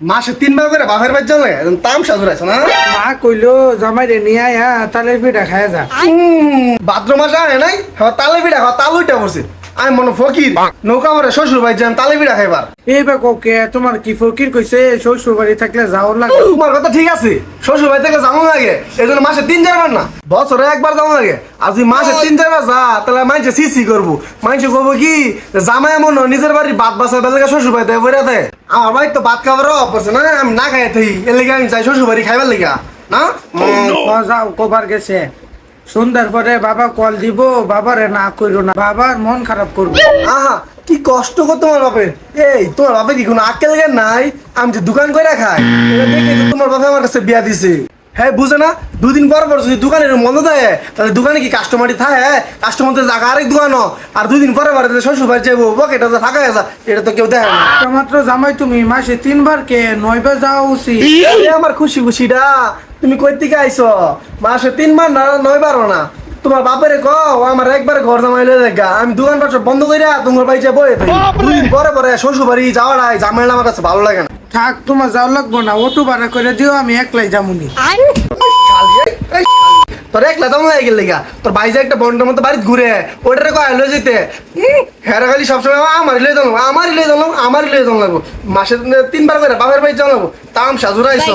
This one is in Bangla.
মাসে 3 বার করে বাপের বাড়ি যাবে তামসা জুড়াইছ না। মা কইলো জামাই রে নিয়ে আয়া তালে পিঠা খায় যা। ভাদ্র মাসে আয় নাই তালে পিঠা খাওয়া তাল উইটা পড়ছে। আমি মনে ফকির নৌকা মারে শ্বশুর বাড়ি যান তালে পিঠা খাইবার। এই বা কোকে তোমার কি ফকির কইছে শ্বশুর বাড়ি থাকলে যাও লাগে। তোমার কথা ঠিক আছে, শ্বশুর বাড়ি থেকে যাবো লাগে এই জন্য মাসে 3-4 বার না বছরে একবার যাবো লাগে। আর যদি মাসে 3-4 বার যা তাহলে মানুষে সিসি করবো, মানুষে করবো কি জামাই এমন নিজের বাড়ির ভাত বাসা বেলাকে শ্বশুর বাড়িতে বইরা দেয়। আমার বাড়ি তো ভাত খাবার অভাব পড়ছে না, আমি না খাই থাকি এর লেগে আমি চাই শ্বশুর বাড়ি খাইবার লেগা না। যাও কবার গেছে সন্ধ্যার পরে বাবা কল দিব, বাবারে না কইরো না, বাবার মন খারাপ করবো। আহা কি কষ্ট কর তোমার বাপে। এই তোমার বাপে কি কোনো আক্কেল জ্ঞান নাই? আমি যে দোকান করে খাই এটা দেখে তো তোমার বাপে আমার কাছে বিয়া দিছে। হ্যাঁ বুঝে না, 2 দিন পর পর যদি দোকানের বন্ধ দেয় তাহলে দোকানে কি কাস্টমারই থাকে? কাস্টমার জায়গা আরেক দোকানও, আর 2 দিন পরে পরে শ্বশুর বাড়ি যাবো পকেটটা যে ফাঁকা আছে এটা তো কেউ দেখে না। মাত্র জামাই তুমি মাসে 3 বার কে 9 বার যাওয়া উচিত। এই আমার খুশি খুশিটা তুমি কই থেকে আইছো? মাসে 3 বার না 9 বারও না। তোমার বাপেরে কও আমার একবারে ঘর জামাই লয়ে দেখা, আমি দোকান পাট বন্ধ কইরা তোমার বাড়ি যাবো। 2 দিন পরে পরে শ্বশুর বাড়ি যাওয়াটাই জামাইলা আমার কাছে ভালো লাগে না। থাক তোমার যাও লাগবো না, অটো ভাড়া করে দিও, আমি একলাই যামুনি। তোর একলা যাবো হয়ে গেল লেগা, তোর ভাই যে একটা বন্ডের মতো বাড়িতে ঘুরে ওটারে কয় লয়ে যেতে হেরা খালি সবসময় আমারই লয়ে যাবো আমারই লয়ে যাবো আমারই লয়ে যাবো লাগবো। মাসে 3 বার করে বাপের বাড়ি যাবো লাগবো তাম সাজুরাইছ।